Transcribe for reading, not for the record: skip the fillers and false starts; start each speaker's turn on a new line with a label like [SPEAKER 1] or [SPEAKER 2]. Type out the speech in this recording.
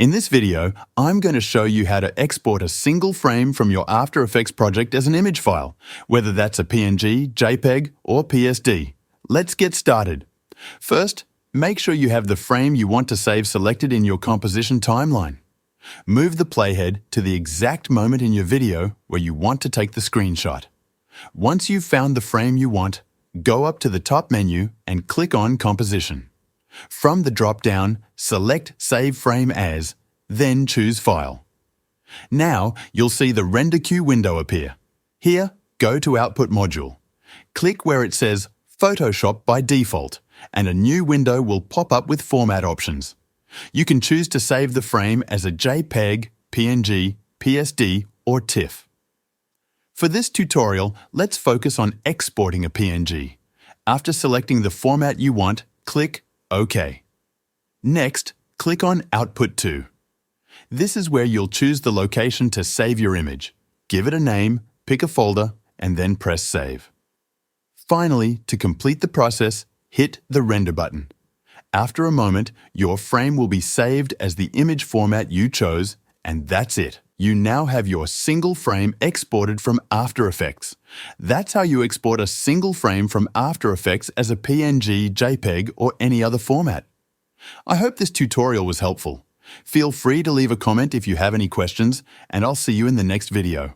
[SPEAKER 1] In this video, I'm going to show you how to export a single frame from your After Effects project as an image file, whether that's a PNG, JPEG, or PSD. Let's get started. First, make sure you have the frame you want to save selected in your composition timeline. Move the playhead to the exact moment in your video where you want to take the screenshot. Once you've found the frame you want, go up to the top menu and click on Composition. From the drop-down, select Save Frame As, then choose File. Now, you'll see the Render Queue window appear. Here, go to Output Module. Click where it says Photoshop by default, and a new window will pop up with format options. You can choose to save the frame as a JPEG, PNG, PSD, or TIFF. For this tutorial, let's focus on exporting a PNG. After selecting the format you want, click OK. Next, click on Output To. This is where you'll choose the location to save your image. Give it a name, pick a folder, and then press Save. Finally, to complete the process, hit the Render button. After a moment, your frame will be saved as the image format you chose, and that's it. You now have your single frame exported from After Effects. That's how you export a single frame from After Effects as a PNG, JPEG, or any other format. I hope this tutorial was helpful. Feel free to leave a comment if you have any questions, and I'll see you in the next video.